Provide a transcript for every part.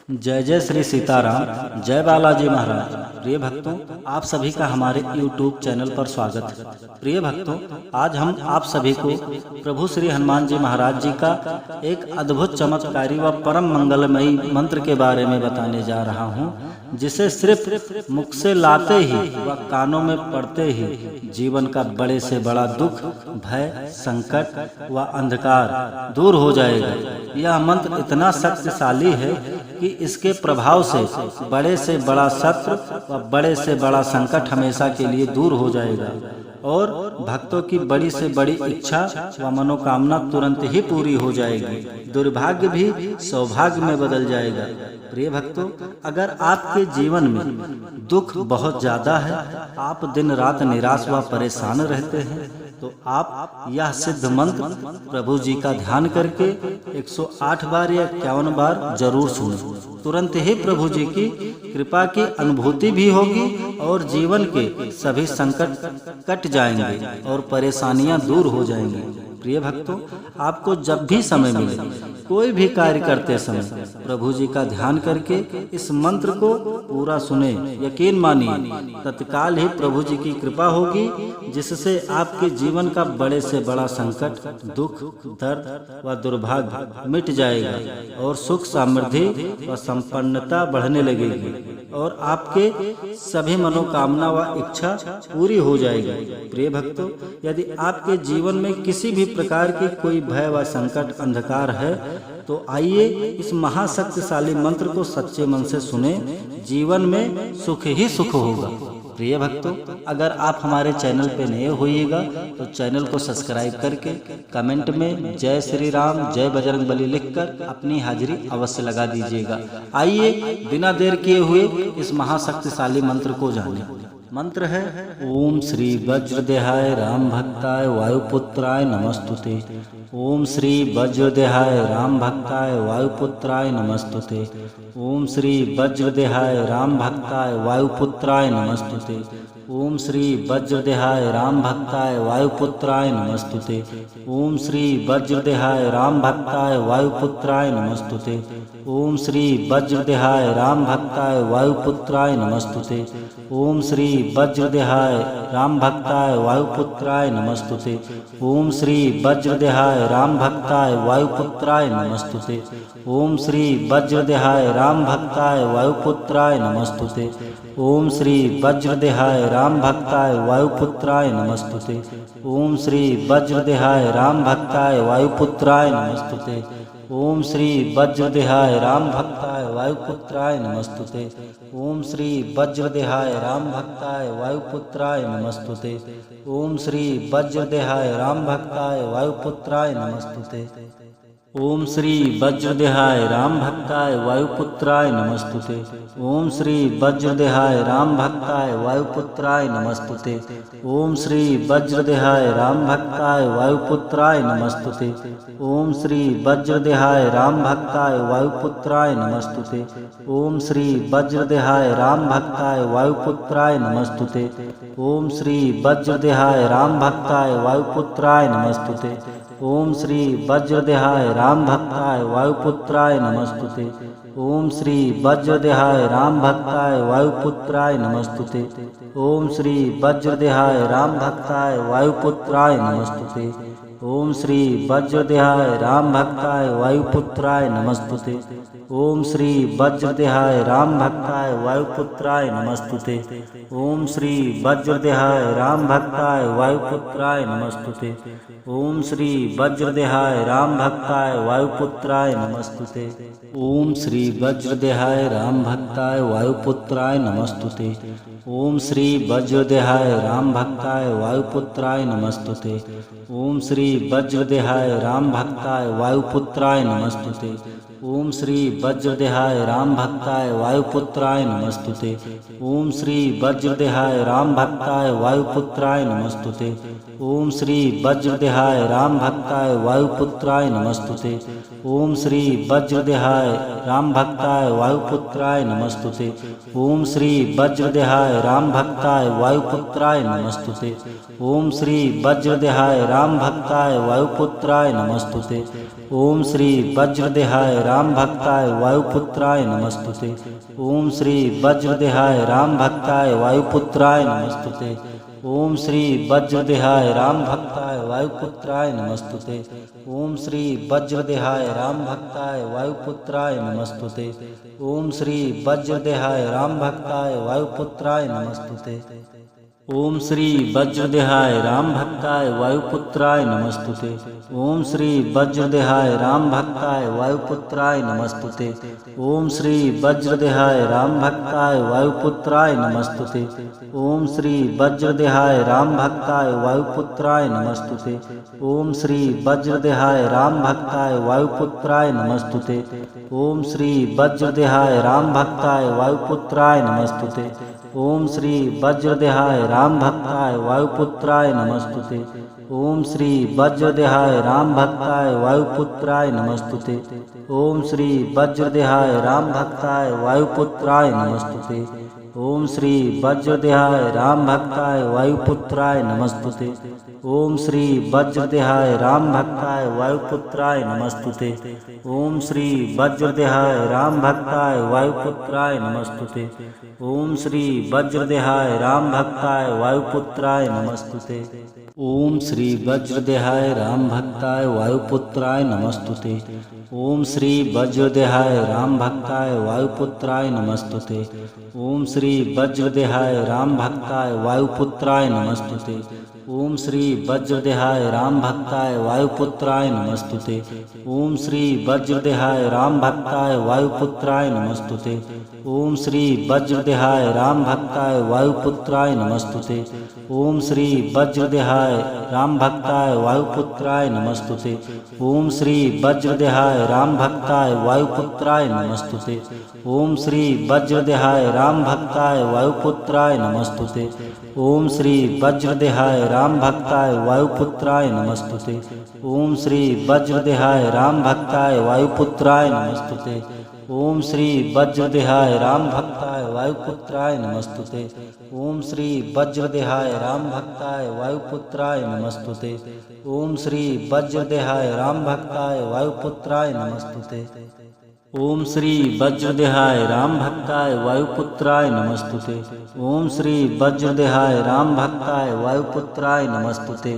जय जय श्री सीताराम, जय बालाजी महाराज। प्रिय भक्तों, आप सभी का हमारे YouTube चैनल पर स्वागत है। प्रिय भक्तों, आज हम आप सभी को प्रभु श्री हनुमान जी महाराज जी का एक अद्भुत चमत्कारी व परम मंगलमयी मंत्र के बारे में बताने जा रहा हूँ, जिसे सिर्फ मुख से लाते ही व कानों में पड़ते ही जीवन का बड़े से बड़ा दुख, भय, संकट व अंधकार दूर हो जाएगा। यह मंत्र इतना शक्तिशाली है कि इसके प्रभाव से बड़ा शत्रु व बड़े से बड़ा संकट हमेशा के लिए दूर हो जाएगा और भक्तों की बड़ी से बड़ी इच्छा व मनोकामना तुरंत ही पूरी हो जाएगी। दुर्भाग्य भी सौभाग्य में बदल जाएगा। प्रिय भक्तों, अगर आपके जीवन में दुख बहुत ज्यादा है, आप दिन रात निराश व परेशान रहते हैं, तो आप यह सिद्ध मंत्र प्रभु जी का ध्यान करके 108 बार या 51 बार जरूर सुनें। तुरंत ही प्रभु जी की कृपा की अनुभूति भी होगी और जीवन के सभी संकट कट जाएंगे और परेशानियां दूर हो जाएंगी। प्रिय भक्तों, आपको जब भी समय मिले, कोई भी कार्य करते समय प्रभु जी का ध्यान करके इस मंत्र को पूरा सुने। यकीन मानिए, तत्काल ही प्रभु जी की कृपा होगी, जिससे आपके जीवन का बड़े से बड़ा संकट, दुख, दर्द व दुर्भाग्य मिट जाएगा और सुख, समृद्धि व संपन्नता बढ़ने लगेगी और आपके सभी मनोकामना व इच्छा पूरी हो जाएगी। प्रिय भक्तों, यदि आपके जीवन में किसी भी प्रकार की कोई भय व संकट, अंधकार है, तो आइए इस महाशक्तिशाली मंत्र को सच्चे मन से सुने। जीवन में सुख ही सुख होगा। प्रिय भक्तों, अगर आप हमारे चैनल पे नए होइएगा तो चैनल को सब्सक्राइब करके कमेंट में जय श्री राम, जय बजरंगबली लिखकर अपनी हाजिरी अवश्य लगा दीजिएगा। आइए बिना देर किए हुए इस महाशक्तिशाली मंत्र को जानें। मंत्र है ओम श्री वज्रदेहाय राम भक्ताय वायुपुत्राय नमस्तुते। ओम श्री वज्रदेहाय राम भक्ताय वायुपुत्राय नमस्तुते। ओम श्री वज्रदेहाय राम भक्ताय वायुपुत्राय नमस्तुते। ओम श्री वज्रदेहाय राम भक्ताय वायुपुत्राय नमस्तुते। ओम श्री वज्रदेहाय राम भक्ताय वायुपुत्राय नमस्तुते। ओम श्री वज्रदेहाय राम भक्ताय वायुपुत्राय नमस्तुते। ओम श्री वज्रदेहाय राम भक्ताय वायुपुत्राय नमस्तुते। ओम श्री वज्रदेहाय राम भक्ताय वायुपुत्राय नमस्तुते। ओम श्री वज्रदेहाय राम भक्ताय वायुपुत्राय नमस्तुते। ओम श्री वज्रदेहाय राम भक्ताय वायुपुत्राय नमस्तुते। ओम श्री वज्रदेहाय राम भक्ताय वायुपुत्राय नमस्तुते। ओम श्री वज्रदेहाय राम भक्ताय वायुपुत्राय नमस्तुते। ओम श्री वज्रदेहाय राम भक्ताय वायुपुत्राय नमस्तुते। ओम श्री वज्रदेहाय राम भक्ताय वायुपुत्राय नमस्तुते। ओम श्री वज्रदेहाय राम भक्ताय वायुपुत्राय नमस्तुते। ओम श्री वज्रदेहाय राम भक्ताय वायुपुत्राय नमस्तुते। ओम श्री वज्रदेहाय राम भक्ताय वायुपुत्राय नमस्तुते। ओम श्री वज्रदेहाय राम भक्ताय वायुपुत्राय नमस्तुते। ओम श्री वज्रदेहाय राम भक्ताय वायुपुत्राय नमस्तुते। ओम श्री वज्रदेहाय राम भक्ताय वायुपुत्राय नमस्तुते। ओम श्री वज्रदेहाय राम भक्ताय वायुपुत्राय नमस्तुते। ओम श्री वज्रदेहाय राम भक्ताय वायुपुत्राय नमस्तुते। ओम श्री वज्रदेहाय राम भक्ताय वायुपुत्राय नमस्तुते। ओम श्री वज्रदेहाय राम भक्ताय वायुपुत्राय नमस्तुते। ओम श्री वज्रदेहाय राम भक्ताय वायुपुत्राय नमस्तुते। ओम श्री वज्रदेहाय राम भक्ताय वायुपुत्राय नमस्तुते। ओम श्री वज्रदेहाय राम भक्ताय वायुपुत्राय नमस्तुते। ओम श्री वज्रदेहाय राम भक्ताय वायुपुत्राय नमस्तुते। ओम श्री वज्रदेहाय राम भक्ताय वायुपुत्राय नमस्तुते। ओम श्री वज्रदेहाय राम भक्ताय वायुपुत्राय नमस्तुते। ओम श्री वज्रदेहाय राम भक्ताय वायुपुत्राय नमस्तुते। ओम श्री वज्रदेहाय राम भक्ताय वायुपुत्राय नमस्तुते। ओम श्री वज्रदेहाय राम भक्ताय वायुपुत्राय नमस्तुते। ओम श्री वज्रदेहाय राम भक्ताय वायुपुत्राय नमस्तुते। ओम श्री वज्रदेहाय राम भक्ताय वायुपुत्राय नमस्तुते। ओम श्री वज्रदेहाय राम भक्ताय वायुपुत्राय नमस्तुते। ओम श्री वज्रदेहाय राम भक्ताय वायुपुत्राय नमस्तुते। ओम श्री वज्रदेहाय राम भक्ताय वायुपुत्राय नमस्तुते। ओम श्री वज्रदेहाय राम भक्ताय वायुपुत्राय नमस्तुते। ओम श्री वज्रदेहाय राम भक्ताय वायुपुत्राय नमस्तुते। ओम श्री वज्रदेहाय राम भक्ताय वायुपुत्राय नमस्तुते। ओम श्री वज्रदेहाय राम भक्ताय वायुपुत्राय नमस्तुते। ओम श्री वज्रदेहाय राम भक्ताय वायुपुत्राय नमस्तुते। ओम श्री वज्रदेहाय राम भक्ताय वायुपुत्राय नमस्तुते। ओम श्री वज्रदेहाय राम भक्ताय वायुपुत्राय नमस्तुते। ओम श्री वज्रदेहाय राम भक्ताय वायुपुत्राय नमस्तुते। ओम श्री वज्रदेहाय राम भक्ताय वायुपुत्राय नमस्तुते। ओम श्री वज्रदेहाय राम भक्ताय वायुपुत्राय नमस्तुते। ओम श्री वज्रदेहाय राम भक्ताय वायुपुत्राय नमस्तुते। ओम श्री वज्रदेहाय राम भक्ताय वायुपुत्राय नमस्तुते। ओम श्री वज्रदेहाय राम भक्ताय वायुपुत्राय नमस्तुते। ओम श्री वज्रदेहाय राम भक्ताय वायुपुत्राय नमस्तुते। ओम श्री वज्रदेहाय राम भक्ताय वायुपुत्राय नमस्तुते। ओम श्री वज्रदेहाय राम भक्ताय वायुपुत्राय नमस्तुते। ओम श्री वज्रदेहाय राम भक्ताय वायुपुत्राय नमस्तुते। ओम श्री वज्रदेहाय राम भक्ताय वायुपुत्राय नमस्तुते। ओम श्री वज्रदेहाय राम भक्ताय वायुपुत्राय नमस्तुते। ओम श्री वज्रदेहाय राम भक्ताय वायुपुत्राय नमस्तुते। ओम श्री वज्रदेहाय राम भक्ताय वायुपुत्राय नमस्तुते। ओम श्री वज्रदेहाय राम भक्ताय वायुपुत्राय नमस्तुते। ओम श्री वज्रदेहाय राम भक्ताय वायुपुत्राय नमस्तुते। ओम श्री वज्रदेहाय राम भक्ताय वायुपुत्राय नमस्तुते। ओम श्री वज्रदेहाय राम भक्ताय वायुपुत्राय नमस्तुते। ओम श्री वज्रदेहाय राम भक्ताय वायुपुत्राय नमस्तुते। ओम श्री वज्रदेहाय राम भक्ताय वायुपुत्राय नमस्तुते। ओम श्री वज्रदेहाय राम भक्ताय वायुपुत्राय नमस्तुते। ओम श्री वज्रदेहाय राम भक्ताय वायुपुत्राय नमस्तुते। ओम श्री वज्रदेहाय राम भक्ताय वायुपुत्राय नमस्तुते। ओम श्री वज्रदेहाय राम भक्ताय वायुपुत्राय नमस्तुते। ओम श्री वज्रदेहाय राम भक्ताय वायुपुत्राय नमस्तुते। ओम श्री वज्रदेहाय राम भक्ताय वायुपुत्राय नमस्तुते।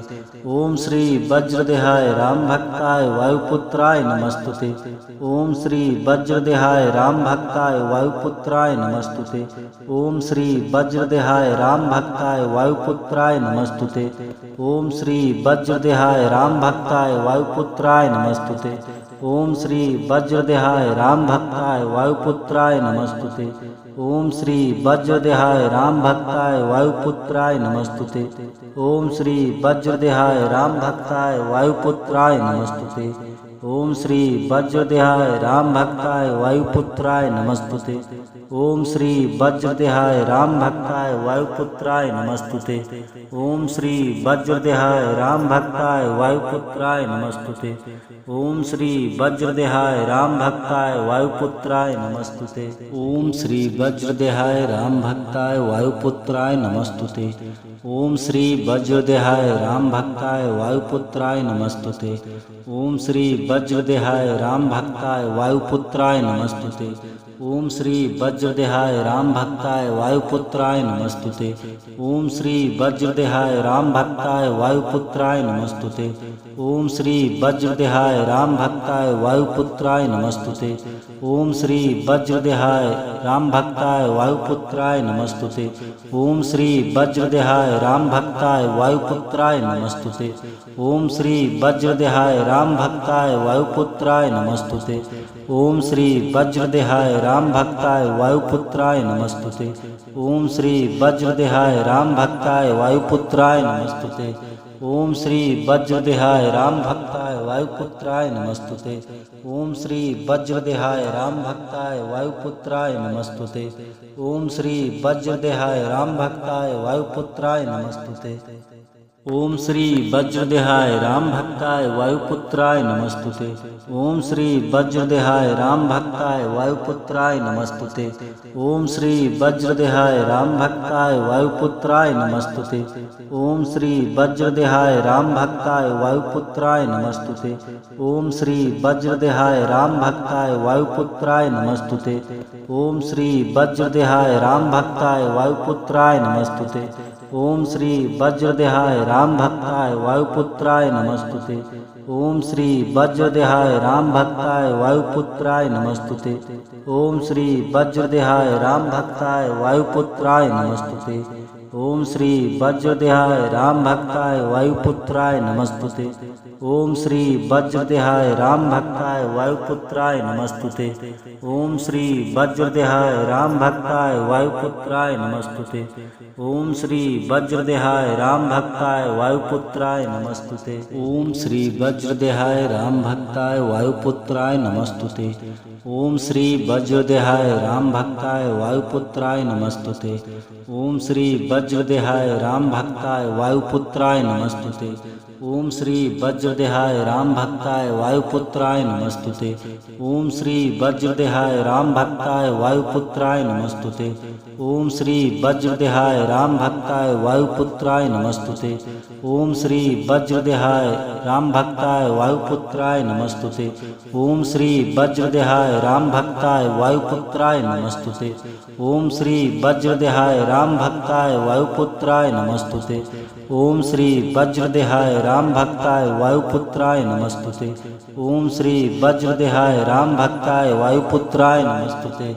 ओम श्री वज्रदेहाय राम भक्ताय वायुपुत्राय नमस्तुते। ओम श्री वज्रदेहाय राम भक्ताय वायुपुत्राय नमस्तुते। ओम श्री वज्रदेहाय राम भक्ताय वायुपुत्राय नमस्तुते। ओम श्री वज्रदेहाय राम भक्ताय वायुपुत्राय नमस्तुते। ओम श्री वज्रदेहाय राम भक्ताय वायुपुत्राय नमस्तुते। ओम श्री वज्रदेहाय राम भक्ताय वायुपुत्राय नमस्तुते। ओम श्री वज्रदेहाय राम भक्ताय वायुपुत्राय नमस्तुते। ओम श्री वज्रदेहाय राम भक्ताय वायुपुत्राय नमस्तुते। ओम श्री वज्रदेहाय राम भक्ताय वायुपुत्राय नमस्तुते। ओम श्री वज्रदेहाय राम भक्ताय वायुपुत्राय नमस्तुते। ओम श्री वज्रदेहाय राम भक्ताय वायुपुत्राय नमस्तुते। ओम श्री वज्रदेहाय राम भक्ताय वायुपुत्राय नमस्तुते। ओम श्री वज्रदेहाय राम भक्ताय वायुपुत्राय नमस्तुते। ओम श्री वज्रदेहाय राम भक्ताय वायुपुत्राय नमस्तुते। ओम श्री वज्रदेहाय राम भक्ताय वायुपुत्राय नमस्तुते। ओम श्री वज्रदेहाय राम भक्ताय वायुपुत्राय नमस्तुते। ओम श्री वज्रदेहाय राम भक्ताय वायुपुत्राय नमस्तुते। ओम श्री वज्रदेहाय राम भक्ताय वायुपुत्राय नमस्तुते। ओम श्री वज्रदेहाय राम भक्ताय वायुपुत्राय नमस्तुते। ओम श्री वज्रदेहाय राम भक्ताय वायुपुत्राय नमस्तुते। ओम श्री वज्रदेहाय राम भक्ताय वायुपुत्राय नमस्तुते। ओम श्री वज्रदेहाय राम भक्ताय वायुपुत्राय नमस्तुते। ओम श्री वज्रदेहाय राम भक्ताय वायुपुत्राय नमस्तुते। ओम श्री वज्रदेहाय राम भक्ताय वायुपुत्राय नमस्तुते। ओम श्री वज्रदेहाय राम भक्ताय वायुपुत्राय नमस्तुते। ओम श्री वज्रदेहाय राम भक्ताय वायुपुत्राय नमस्तुते। ओम श्री वज्रदेहाय राम भक्ताय वायुपुत्राय नमस्तुते। ओम श्री वज्रदेहाय राम भक्ताय वायुपुत्राय नमस्तुते। ओम श्री वज्रदेहाय राम भक्ताय वायुपुत्राय नमस्तुते। ओम श्री वज्रदेहाय राम भक्ताय वायुपुत्राय नमस्तुते। ओम श्री वज्रदेहाय राम भक्ताय वायुपुत्राय नमस्तुते। ओम श्री वज्रदेहाय राम भक्ताय वायुपुत्राय नमस्तुते। ओम श्री वज्रदेहाय राम भक्ताय वायुपुत्राय नमस्तुते। ओम श्री वज्रदेहाय राम भक्ताय वायुपुत्राय नमस्तुते। ओम श्री वज्रदेहाय राम भक्ताय वायुपुत्राय नमस्तुते। ओम श्री वज्रदेहाय राम भक्ताय वायुपुत्राय नमस्तुते। ओम श्री वज्रदेहाय राम भक्ताय वायुपुत्राय नमस्तुते। ओम श्री वज्रदेहाय राम भक्ताय वायुपुत्राय नमस्तुते। ओम श्री वज्रदेहाय राम भक्ताय वायुपुत्राय नमस्तुते। ओम श्री वज्रदेहाय राम भक्ताय वायुपुत्राय नमस्तुते। ओम श्री वज्रदेहाय राम भक्ताय वायुपुत्राय नमस्तुते। ओम श्री वज्रदेहाय राम भक्ताय वायुपुत्राय नमस्तुते। ओम श्री वज्रदेहाय राम भक्ताय वायुपुत्राय नमस्तुते। ओम श्री वज्रदेहाय राम भक्ताय वायुपुत्राय नमस्तुते। ओम श्री वज्रदेहाय राम भक्ताय वायुपुत्राय नमस्तुते। ओम श्री वज्रदेहाय राम भक्ताय वायुपुत्राय नमस्तुते। ओम श्री वज्रदेहाय राम भक्ताय वायुपुत्राय नमस्तुते। ओम श्री वज्रदेहाय राम भक्ताय वायुपुत्राय नमस्तुते। ओम श्री वज्रदेहाय राम भक्ताय वायुपुत्राय नमस्तुते।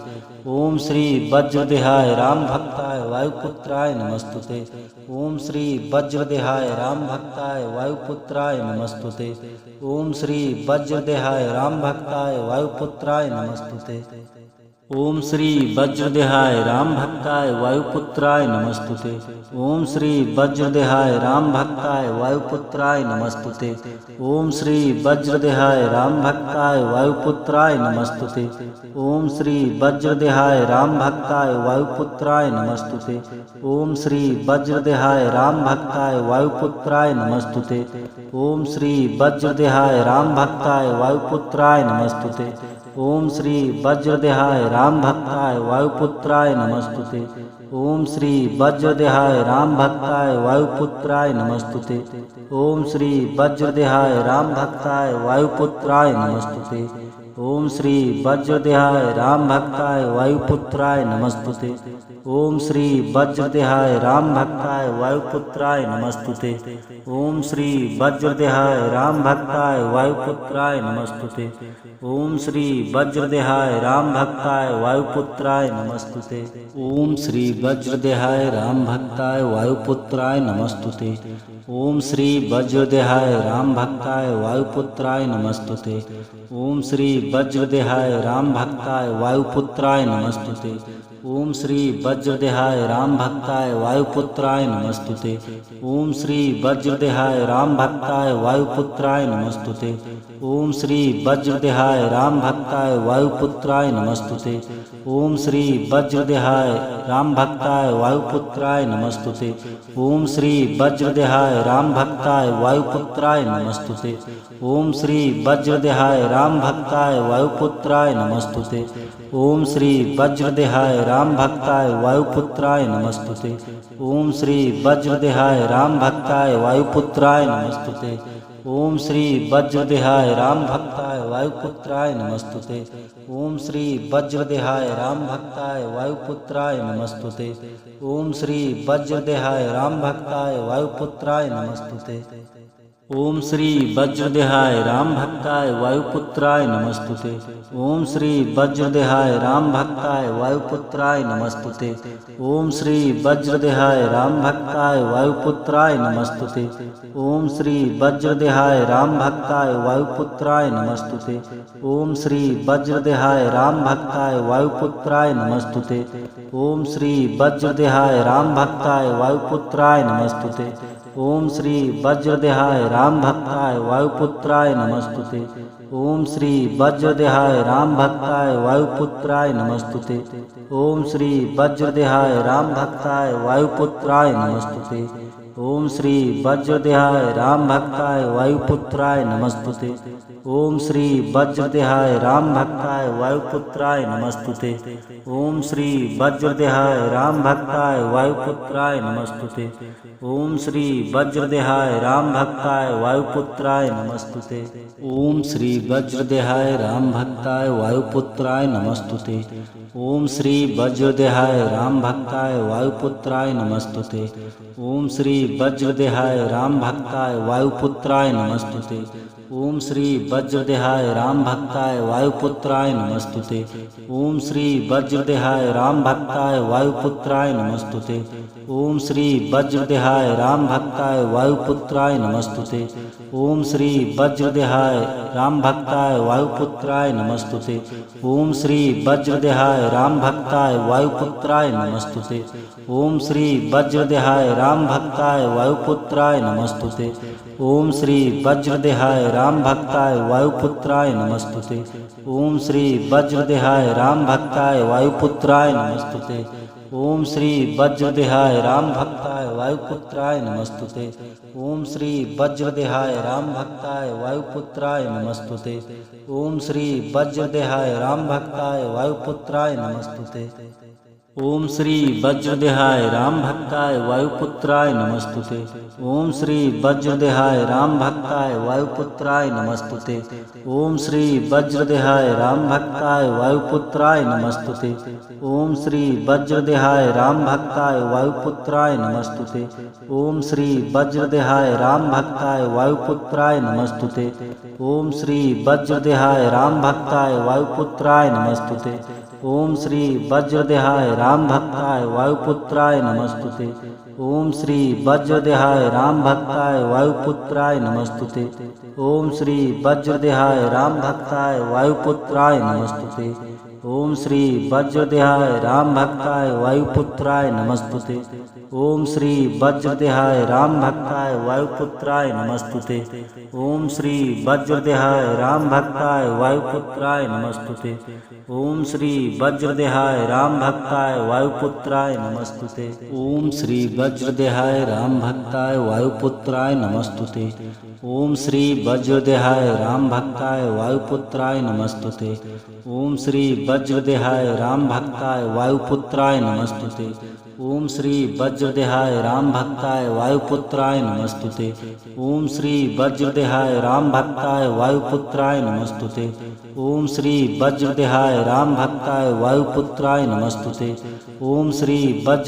ओम श्री वज्रदेहाय राम भक्ताय वायुपुत्राय नमस्तुते। ओम श्री वज्रदेहाय राम भक्ताय वायुपुत्राय नमस्तुते। ओम श्री वज्रदेहाय राम भक्ताय वायुपुत्राय नमस्तुते। ओम श्री वज्रदेहाय राम भक्ताय वायुपुत्राय नमस्तुते। ओम श्री वज्रदेहाय राम भक्ताय वायुपुत्राय नमस्तुते। ओम श्री वज्रदेहाय राम भक्ताय वायुपुत्राय नमस्तुते। ओम श्री वज्रदेहाय राम भक्ताय वायुपुत्राय नमस्तुते। ओम श्री वज्रदेहाय राम भक्ताय वायुपुत्राय नमस्तुते। ओम श्री वज्रदेहाय राम भक्ताय वायुपुत्राय नमस्तुते। ओम श्री वज्रदेहाय राम भक्ताय वायुपुत्राय नमस्तुते। ओम श्री वज्रदेहाय राम भक्ताय वायुपुत्राय नमस्तुते। ओम श्री वज्रदेहाय राम भक्ताय वायुपुत्राय नमस्तुते। ओम श्री वज्रदेहाय राम भक्ताय वायुपुत्राय नमस्तुते। ओम श्री वज्रदेहाय राम भक्ताय वायुपुत्राय नमस्तुते। ओम श्री वज्रदेहाय राम भक्ताय वायुपुत्राय नमस्तुते। ओम श्री वज्रदेहाय राम भक्ताय वायुपुत्राय नमस्तुते। ओम श्री वज्रदेहाय राम भक्ताय वायुपुत्राय नमस्तुते। ओम श्री वज्रदेहाय राम भक्ताय वायुपुत्राय नमस्तुते। ओम श्री वज्रदेहाय राम भक्ताय वायुपुत्राय नमस्तुते। ओम श्री वज्रदेहाय राम भक्ताय वायुपुत्राय नमस्तुते। ओम श्री वज्रदेहाय राम भक्ताय वायुपुत्राय नमस्तुते। ओम श्री वज्रदेहाय राम भक्ताय वायुपुत्राय नमस्तुते। ओम श्री वज्रदेहाय राम भक्ताय वायुपुत्राय नमस्तुते। ओम श्री वज्रदेहाय राम भक्ताय वायुपुत्राय नमस्तुते। ओम श्री वज्रदेहाय राम भक्ताय वायुपुत्राय नमस्तुते। ओम श्री वज्रदेहाय राम भक्ताय वायुपुत्राय नमस्तुते। ओम श्री वज्रदेहाय राम भक्ताय वायुपुत्राय नमस्तुते। ओम श्री वज्रदेहाय राम भक्ताय वायुपुत्राय नमस्तुते। ओम श्री वज्रदेहाय राम भक्ताय वायुपुत्राय नमस्तुते। ओम श्री वज्रदेहाय राम भक्ताय वायुपुत्राय नमस्तुते। ओम श्री वज्रदेहाय राम भक्ताय वायुपुत्राय नमस्तुते। ओम श्री वज्रदेहाय राम भक्ताय वायुपुत्राय नमस्तुते। ओम श्री वज्रदेहाय राम भक्ताय वायुपुत्राय नमस्तुते। ओम श्री वज्रदेहाय राम भक्ताय वायुपुत्राय नमस्तुते। ओम श्री वज्रदेहाय राम भक्ताय वायुपुत्राय नमस्तुते। ओम श्री वज्रदेहाय राम भक्ताय वायुपुत्राय नमस्तुते। ओम श्री वज्रदेहाय राम भक्ताय वायुपुत्राय नमस्तुते। ओम श्री वज्रदेहाय राम भक्ताय वायुपुत्राय नमस्तुते। ओम श्री वज्रदेहाय राम भक्ताय वायुपुत्राय नमस्तुते। ओम श्री वज्रदेहाय राम भक्ताय वायुपुत्राय नमस्तुते। ओम श्री वज्रदेहाय राम भक्ताय वायुपुत्राय नमस्तुते। ओम श्री वज्रदेहाय राम भक्ताय वायुपुत्राय नमस्तुते। ओम श्री वज्रदेहाय राम भक्ताय वायुपुत्राय नमस्तुते। ओम श्री वज्रदेहाय राम भक्ताय वायुपुत्राय नमस्तुते। ओम श्री वज्रदेहाय राम भक्ताय वायुपुत्राय नमस्तुते। ओम श्री वज्रदेहाय राम भक्ताय वायुपुत्राय नमस्तुते। ओम श्री वज्रदेहाय राम भक्ताय वायुपुत्राय नमस्तुते। ओम श्री वज्रदेहाय राम भक्ताय वायुपुत्राय नमस्तुते। ओम श्री वज्रदेहाय राम भक्ताय वायुपुत्राय नमस्तुते। ओम श्री वज्रदेहाय राम भक्ताय वायुपुत्राय नमस्तुते। ओम श्री वज्रदेहाय राम भक्ताय वायुपुत्राय नमस्तुते। ओम श्री वज्रदेहाय राम भक्ताय वायुपुत्राय नमस्तुते। ओम श्री वज्रदेहाय राम भक्ताय वायुपुत्राय नमस्तुते। ओम श्री वज्रदेहाय राम भक्ताय वायुपुत्राय नमस्तुते। ओम श्री वज्रदेहाय राम भक्ताय वायुपुत्राय नमस्तुते। ओम श्री वज्रदेहाय राम भक्ताय वायुपुत्राय नमस्तुते। ओम श्री वज्रदेहाय राम भक्ताय वायुपुत्राय नमस्तुते। ओम श्री वज्रदेहाय राम भक्ताय वायुपुत्राय नमस्तुते। ओम श्री वज्रदेहाय राम भक्ताय वायुपुत्राय नमस्तुते। ओम श्री वज्रदेहाय राम भक्ताय वायुपुत्राय नमस्तुते। ओम श्री वज्रदेहाय राम भक्ताय वायुपुत्राय नमस्तुते। ओम श्री वज्रदेहाय राम भक्ताय वायुपुत्राय नमस्तुते। ओम श्री वज्रदेहाय राम भक्ताय वायुपुत्राय नमस्तुते। ओम श्री वज्रदेहाय राम भक्ताय वायुपुत्राय नमस्तुते। ओम श्री वज्रदेहाय राम भक्ताय वायुपुत्राय नमस्तुते। ओम श्री वज्रदेहाय राम भक्ताय वायुपुत्राय नमस्तुते। ओम श्री वज्रदेहाय राम भक्ताय वायुपुत्राय नमस्तुते। ओम श्री वज्रदेहाय राम भक्ताय वायुपुत्राय नमस्तुते। ओम श्री वज्रदेहाय राम भक्ताय वायुपुत्राय नमस्तुते। ओम श्री वज्रदेहाय राम भक्ताय वायुपुत्राय नमस्तुते। ओम श्री वज्रदेहाय राम भक्ताय वायुपुत्राय नमस्तुते। ओम श्री वज्रदेहाय राम भक्ताय वायुपुत्राय नमस्तुते। ओम श्री वज्रदेहाय राम भक्ताय वायुपुत्राय नमस्तुते। ओम श्री वज्रदेहाय राम भक्ताय वायुपुत्राय नमस्तुते। ओम श्री वज्रदेहाय राम भक्ताय वायुपुत्राय नमस्तुते। ओम श्री वज्रदेहाय राम भक्ताय वायुपुत्राय नमस्तुते। ओम श्री वज्रदेहाय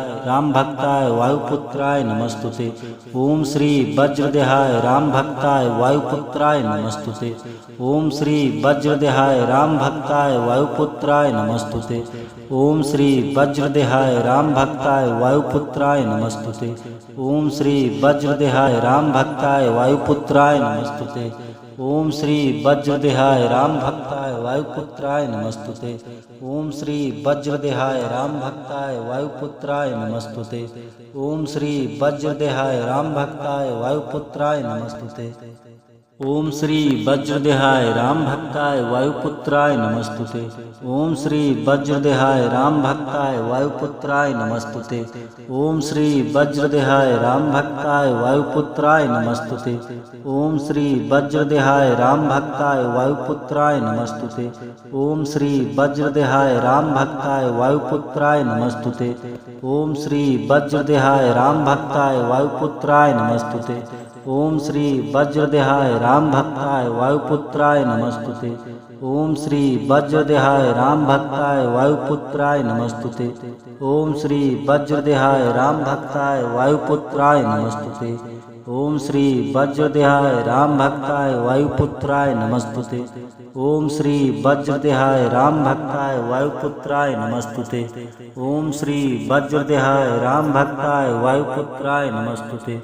राम भक्ताय वायुपुत्राय नमस्तुते। ओम श्री वज्रदेहाय राम भक्ताय वायुपुत्राय नमस्तुते। ओम श्री वज्रदेहाय राम भक्ताय वायुपुत्राय नमस्तुते। ओम श्री वज्रदेहाय राम भक्ताय वायुपुत्राय नमस्तुते। ओम श्री वज्रदेहाय राम भक्ताय वायुपुत्राय नमस्तुते। ओम श्री वज्रदेहाय राम भक्ताय वायुपुत्राय नमस्तुते। ओम श्री वज्रदेहाय राम भक्ताय वायुपुत्राय नमस्तुते। ओम श्री वज्रदेहाय राम भक्ताय वायुपुत्राय नमस्तुते। ओम श्री वज्रदेहाय राम भक्ताय वायुपुत्राय नमस्तुते। ओम श्री वज्रदेहाय राम भक्ताय वायुपुत्राय नमस्तुते। ओम श्री वज्रदेहाय राम भक्ताय वायुपुत्राय नमस्तुते। ओम श्री वज्रदेहाय राम भक्ताय वायुपुत्राय नमस्तुते। ओम श्री वज्रदेहाय राम भक्ताय वायुपुत्राय नमस्तुते। ओम श्री वज्रदेहाय राम भक्ताय वायुपुत्राय नमस्तुते। ओम श्री वज्रदेहाय राम भक्ताय वायुपुत्राय नमस्तुते। ओम श्री वज्रदेहाय राम भक्ताय वायुपुत्राय नमस्तुते। ओम श्री वज्रदेहाय राम भक्ताय वायुपुत्राय नमस्तुते। ओम श्री वज्रदेहाय राम भक्ताय वायुपुत्राय नमस्तुते। ओम श्री वज्रदेहाय राम भक्ताय वायुपुत्राय नमस्तुते।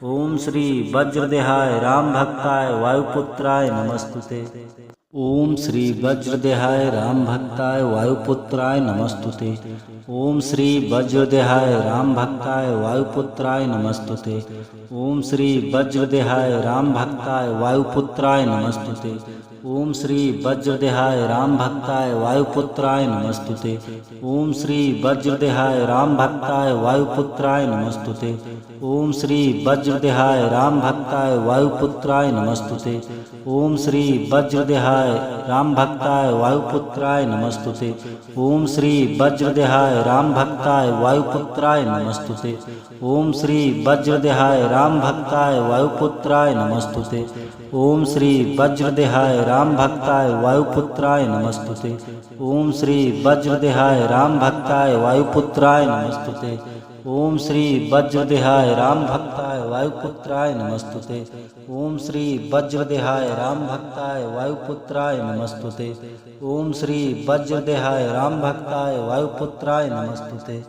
ओम श्री वज्रदेहाय राम भक्ताय वायुपुत्राय नमस्तुते। ओम श्री वज्रदेहाय राम भक्ताय वायुपुत्राय नमस्तुते। ओम श्री वज्रदेहाय राम भक्ताय वायुपुत्राय नमस्तुते। ओम श्री वज्रदेहाय राम भक्ताय वायुपुत्राय नमस्तुते। ओम श्री वज्रदेहाय राम भक्ताय वायुपुत्राय नमस्तुते। ओम श्री वज्रदेहाय राम भक्ताय वायुपुत्राय नमस्तुते। ओम श्री वज्रदेहाय राम भक्ताय वायुपुत्राय नमस्तुते। ओम श्री वज्रदेहाय राम भक्ताय वायुपुत्राय नमस्तुते। ओम श्री वज्रदेहाय राम भक्ताय वायुपुत्राय नमस्तुते। ओम श्री वज्रदेहाय राम भक्ताय वायुपुत्राय नमस्तुते। ओम श्री वज्रदेहाय राम भक्ताय वायुपुत्राय नमस्तुते। ओम श्री वज्रदेहाय राम भक्ताय वायुपुत्राय नमस्तुते। ओम श्री वज्रदेहाय राम भक्ताय वायुपुत्राय नमस्तुते। ओम श्री वज्रदेहाय राम भक्ताय वायुपुत्राय नमस्तुते। ओम श्री वज्रदेहाय राम भक्ताय वायुपुत्राय नमस्तुते।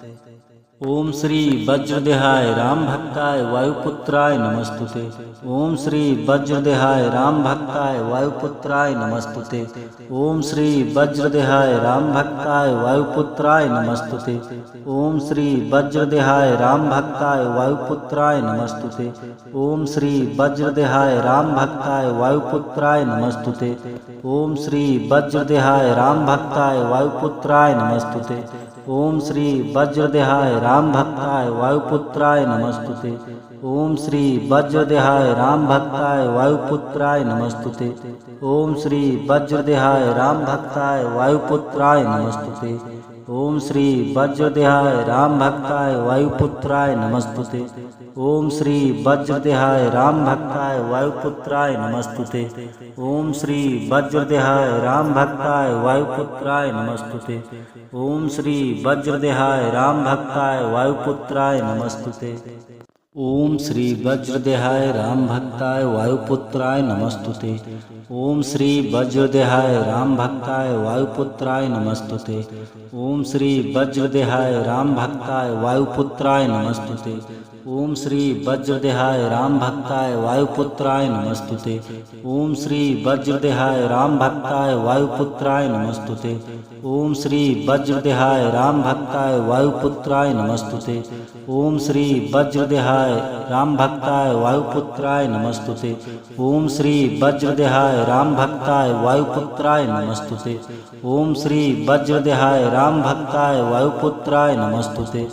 ओम श्री वज्रदेहाय राम भक्ताय वायुपुत्राय नमस्तुते। ओम श्री वज्रदेहाय राम भक्ताय वायुपुत्राय नमस्तुते। ओम श्री वज्रदेहाय राम भक्ताय वायुपुत्राय नमस्तुते। ओम श्री वज्रदेहाय राम भक्ताय वायुपुत्राय नमस्तुते। ओम श्री वज्रदेहाय राम भक्ताय वायुपुत्राय नमस्तुते। ओम श्री वज्रदेहाय राम भक्ताय वायुपुत्राय नमस्तुते। ओम श्री वज्रदेहाय राम भक्ताय वायुपुत्राय नमस्तुते। ओम श्री वज्रदेहाय राम भक्ताय वायुपुत्राय नमस्तुते। ओम श्री वज्रदेहाय राम भक्ताय वायुपुत्राय नमस्तुते। ओम श्री वज्रदेहाय राम भक्ताय वायुपुत्राय नमस्तुते। ओम श्री वज्रदेहाय राम भक्ताय वायुपुत्राय नमस्तुते। ओम श्री वज्रदेहाय राम भक्ताय वायुपुत्राय नमस्तुते। ओम श्री वज्रदेहाय राम भक्ताय वायुपुत्राय नमस्तुते। ओम श्री वज्रदेहाय राम भक्ताय वायुपुत्राय नमस्तुते। ओम श्री वज्रदेहाय राम भक्ताय वायुपुत्राय नमस्तुते। ओम श्री वज्रदेहाय राम भक्ताय वायुपुत्राय नमस्तुते। ओम श्री वज्रदेहाय राम भक्ताय वायुपुत्राय नमस्तुते। ओम श्री वज्रदेहाय राम भक्ताय वायुपुत्राय नमस्तुते। ओम श्री वज्रदेहाय राम भक्ताय वायुपुत्राय नमस्तुते। ओम श्री वज्रदेहाय राम भक्ताय वायुपुत्राय नमस्तुते। ओम श्री वज्रदेहाय राम भक्ताय वायुपुत्राय नमस्तुते। ओम श्री वज्रदेहाय राम भक्ताय वायुपुत्राय नमस्तुते। ओम श्री वज्रदेहाय राम भक्ताय वायुपुत्राय नमस्तुते।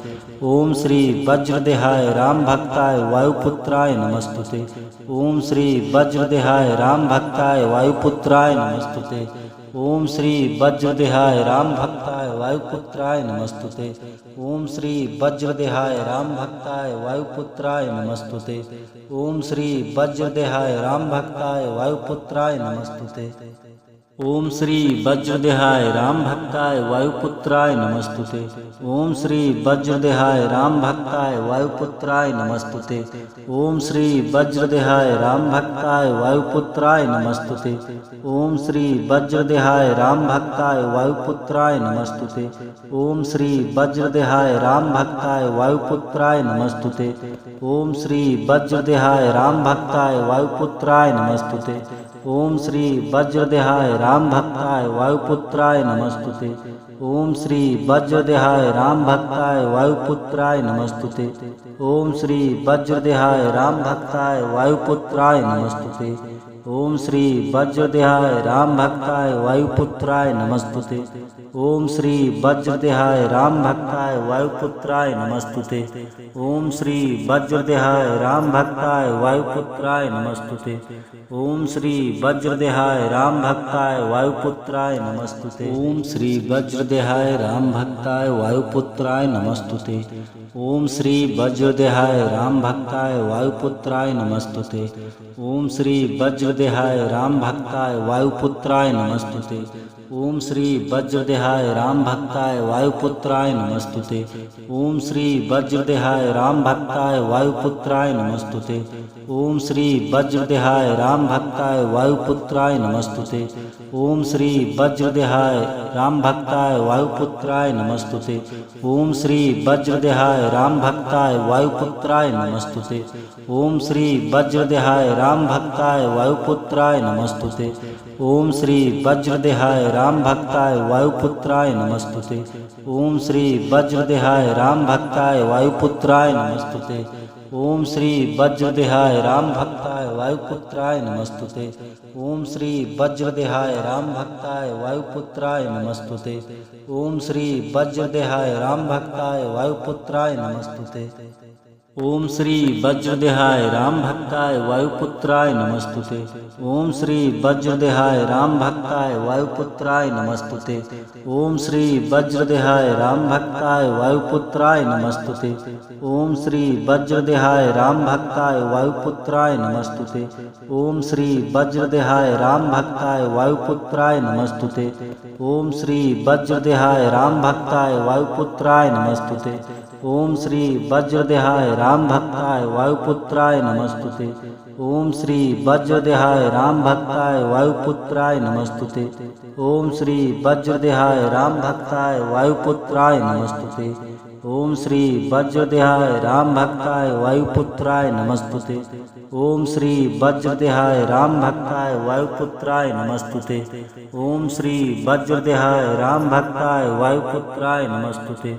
ओम श्री वज्रदेहाय राम भक्ताय वायुपुत्राय नमस्तुते। ओम श्री वज्रदेहाय राम भक्ताय वायुपुत्राय नमस्तुते। ओम श्री वज्रदेहाय राम भक्ताय वायुपुत्राय नमस्तुते। ओम श्री वज्रदेहाय राम भक्ताय वायुपुत्राय नमस्तुते। ओम श्री वज्रदेहाय राम भक्ताय वायुपुत्राय नमस्तुते। ओम श्री वज्रदेहाय राम भक्ताय वायुपुत्राय नमस्तुते। ओम श्री वज्रदेहाय राम भक्ताय वायुपुत्राय नमस्तुते। ओम श्री वज्रदेहाय राम भक्ताय वायुपुत्राय नमस्तुते। ओम श्री वज्रदेहाय राम भक्ताय वायुपुत्राय नमस्तुते। ओम श्री वज्रदेहाय राम भक्ताय वायुपुत्राय नमस्तुते। ओम श्री वज्रदेहाय राम भक्ताय वायुपुत्राय नमस्तुते। ओम श्री वज्रदेहाय राम भक्ताय वायुपुत्राय नमस्तुते। ओम श्री वज्रदेहाय राम भक्ताय वायुपुत्राय नमस्तुते। ओम श्री वज्रदेहाय राम भक्ताय वायुपुत्राय नमस्तुते। ओम श्री वज्रदेहाय राम भक्ताय वायुपुत्राय नमस्तुते। ओम श्री वज्रदेहाय राम भक्ताय वायुपुत्राय नमस्तुते। ओम श्री वज्रदेहाय राम भक्ताय वायुपुत्राय नमस्तुते। ओम श्री वज्रदेहाय राम भक्ताय वायुपुत्राय नमस्तुते। ओम श्री वज्रदेहाय राम भक्ताय वायुपुत्राय नमस्तुते। ओम श्री वज्रदेहाय राम भक्ताय वायुपुत्राय नमस्तुते। ओम श्री वज्रदेहाय राम भक्ताय वायुपुत्राय नमस्तुते। ओम श्री वज्रदेहाय राम भक्ताय वायुपुत्राय नमस्तुते। ओम श्री वज्रदेहाय राम भक्ताय वायुपुत्राय नमस्तुते। ओम श्री वज्रदेहाय राम भक्ताय वायुपुत्राय नमस्तुते। ओम श्री वज्रदेहाय राम भक्ताय वायुपुत्राय नमस्तुते। ओम श्री वज्रदेहाय राम भक्ताय वायुपुत्राय नमस्तुते। ओम श्री वज्रदेहाय राम भक्ताय वायुपुत्राय नमस्तुते। ओम श्री वज्रदेहाय राम भक्ताय वायुपुत्राय नमस्तुते। ओम श्री वज्रदेहाय राम भक्ताय वायुपुत्राय नमस्तुते। ओम श्री वज्रदेहाय राम भक्ताय वायुपुत्राय नमस्तुते। ओम श्री वज्रदेहाय राम भक्ताय वायुपुत्राय नमस्तुते। ओम श्री वज्रदेहाय राम भक्ताय वायुपुत्राय नमस्तुते। ओम श्री वज्रदेहाय राम भक्ताय वायुपुत्राय नमस्तुते। ओम श्री वज्रदेहाय राम भक्ताय वायुपुत्राय नमस्तुते। ओम श्री वज्रदेहाय राम भक्ताय वायुपुत्राय नमस्तुते। ओम श्री वज्रदेहाय राम भक्ताय वायुपुत्राय नमस्तुते। ओम श्री वज्रदेहाय राम भक्ताय वायुपुत्राय नमस्तुते। ओम श्री वज्रदेहाय राम भक्ताय वायुपुत्राय नमस्तुते। ओम श्री वज्रदेहाय राम भक्ताय वायुपुत्राय नमस्तुते। ओम श्री वज्रदेहाय राम भक्ताय वायुपुत्राय नमस्तुते। ओम श्री वज्रदेहाय राम भक्ताय वायुपुत्राय नमस्तुते। ओम श्री वज्रदेहाय राम भक्ताय वायुपुत्राय नमस्तुते। ओम श्री वज्रदेहाय राम भक्ताय वायुपुत्राय नमस्तुते।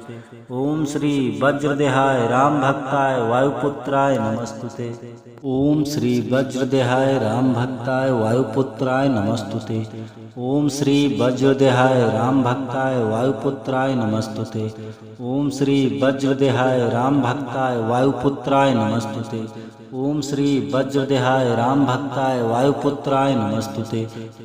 ओम श्री वज्रदेहाय राम भक्ताय वायुपुत्राय नमस्तुते। ओम श्री वज्रदेहाय राम भक्ताय वायुपुत्राय नमस्तुते। ओम श्री वज्रदेहाय राम भक्ताय वायुपुत्राय नमस्तुते। ओम श्री वज्रदेहाय राम भक्ताय वायुपुत्राय नमस्तुते। ओम श्री वज्रदेहाय राम भक्ताय वायुपुत्राय नमस्तुते।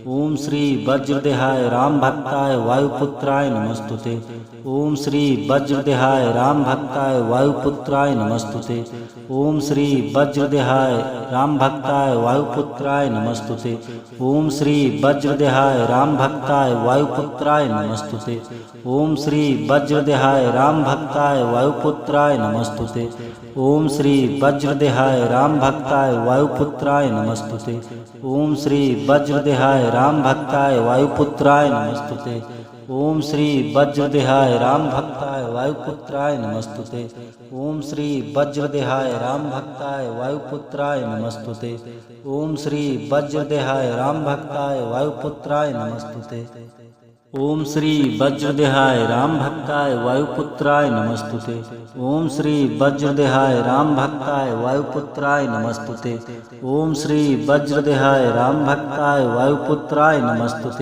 ओम श्री वज्रदेहाय राम भक्ताय वायुपुत्राय नमस्तुते। ओम श्री वज्रदेहाय राम भक्ताय वायुपुत्राय नमस्तुते। ओम श्री वज्रदेहाय राम भक्ताय वायुपुत्राय नमस्तुते। ओम श्री वज्रदेहाय राम भक्ताय वायुपुत्राय नमस्तुते। ओम श्री वज्रदेहाय राम भक्ताय वायुपुत्राय नमस्तुते। ओम श्री वज्रदेहाय राम भक्ताय वायुपुत्राय नमस्तुते। ओम श्री वज्रदेहाय राम भक्ताय वायुपुत्राय नमस्तुते। ओम श्री वज्रदेहाय राम भक्ताय वायुपुत्राय नमस्तुते। ओम श्री वज्रदेहाय राम भक्ताय वायुपुत्राय नमस्तुते। ओम श्री वज्रदेहाय राम भक्ताय वायुपुत्राय नमस्तुते। ओम श्री वज्रदेहाय राम भक्ताय वायुपुत्राय नमस्तुते। ओम श्री वज्रदेहाय राम भक्ताय वायुपुत्राय नमस्तुते। ओम श्री वज्रदेहाय राम भक्ताय वायुपुत्राय नमस्तुते। ओम श्री वज्रदेहाय राम भक्ताय वायुपुत्राय नमस्तुते।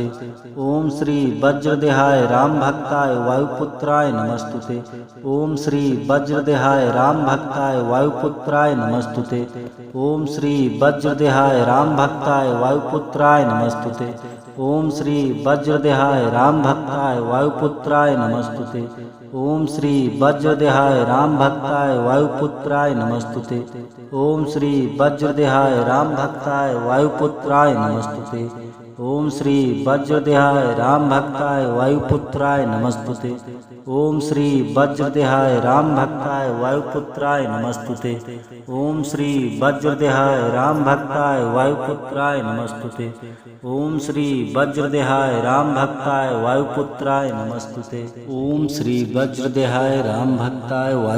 ओम श्री वज्रदेहाय राम भक्ताय वायुपुत्राय नमस्तुते। ओम श्री वज्रदेहाय राम भक्ताय वायुपुत्राय नमस्तुते। ओम श्री वज्रदेहाय राम भक्ताय वायुपुत्राय नमस्तुते। ओम श्री वज्रदेहाय राम भक्ताय वायुपुत्राय नमस्तुते। ओम श्री वज्रदेहाय राम भक्ताय वायुपुत्राय नमस्तुते। ओम श्री वज्रदेहाय राम भक्ताय वायुपुत्राय नमस्तुते। ओम श्री वज्रदेहाय राम भक्ताय वायुपुत्राय नमस्तुते। ओम श्री वज्रदेहाय राम भक्ताय वायुपुत्राय नमस्तुते। ओम श्री वज्रदेहाय राम भक्ताय वायुपुत्राय नमस्तुते। ओम श्री वज्रदेहाय राम भक्ताय वायुपुत्राय नमस्तुते। ओम श्री वज्रदेहाय राम भक्ताय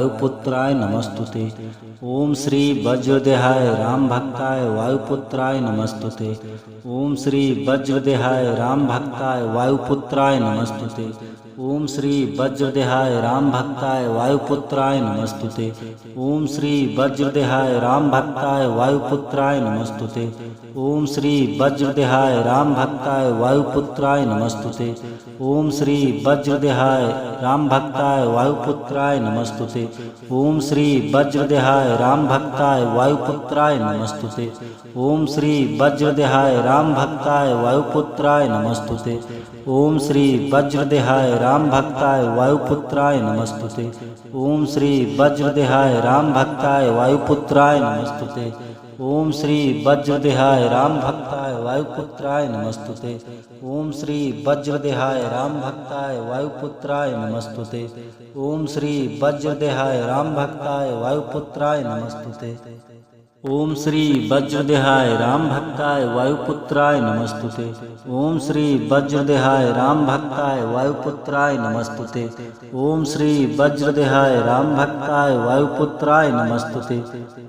वायुपुत्राय नमस्तुते। ओम श्री वज्रदेहाय राम भक्ताय वायुपुत्राय नमस्तुते। ओम श्री वज्रदेहाय राम भक्ताय वायुपुत्राय नमस्तुते। ओम श्री वज्रदेहाय राम भक्ताय वायुपुत्राय नमस्तुते। ओम श्री वज्रदेहाय राम भक्ताय वायुपुत्राय नमस्तुते। ओम श्री वज्रदेहाय राम भक्ताय वायुपुत्राय नमस्तुते। ओम श्री वज्रदेहाय राम भक्ताय वायुपुत्राय नमस्तुते। ओम श्री वज्रदेहाय राम भक्ताय वायुपुत्राय नमस्तुते। ओम श्री वज्रदेहाय राम भक्ताय वायुपुत्राय नमस्तुते। ओम श्री वज्रदेहाय राम भक्ताय वायुपुत्राय नमस्तुते। ओम श्री वज्रदेहाय राम भक्ताय वायुपुत्राय नमस्तुते। ओम श्री वज्रदेहाय राम भक्ताय वायुपुत्राय नमस्तुते। ओम श्री वज्रदेहाय राम भक्ताय वायुपुत्राय नमस्तुते। ओम श्री वज्रदेहाय राम भक्ताय वायुपुत्राय नमस्तुते। ओम श्री वज्रदेहाय राम भक्ताय वायुपुत्राय नमस्तुते। ओम श्री वज्रदेहाय राम भक्ताय वायुपुत्राय नमस्तुते।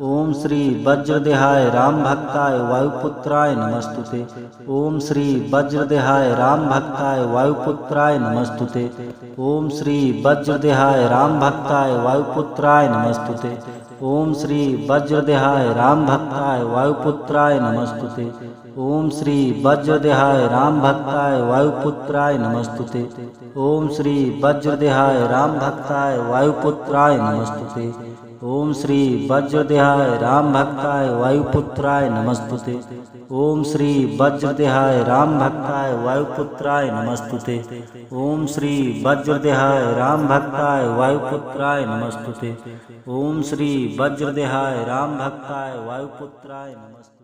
ओम श्री वज्रदेहाय राम भक्ताय वायुपुत्राय नमस्तुते। ओम श्री वज्रदेहाय राम भक्ताय वायुपुत्राय नमस्तुते। ओम श्री वज्रदेहाय राम भक्ताय वायुपुत्राय नमस्तुते। ओम श्री वज्रदेहाय राम भक्ताय वायुपुत्राय नमस्तुते। ओम श्री वज्रदेहाय राम भक्ताय वायुपुत्राय नमस्तुते। ओम श्री वज्रदेहाय राम भक्ताय वायुपुत्राय नमस्तुते। ओम श्री वज्रदेहाय राम भक्ताय वायुपुत्राय नमस्तुते। ओम श्री वज्रदेहाय राम भक्ताय वायुपुत्राय नमस्तुते। ओम श्री वज्रदेहाय राम भक्ताय वायुपुत्राय नमस्तुते। ओम श्री वज्रदेहाय राम भक्ताय वायुपुत्राय नमस्तुते।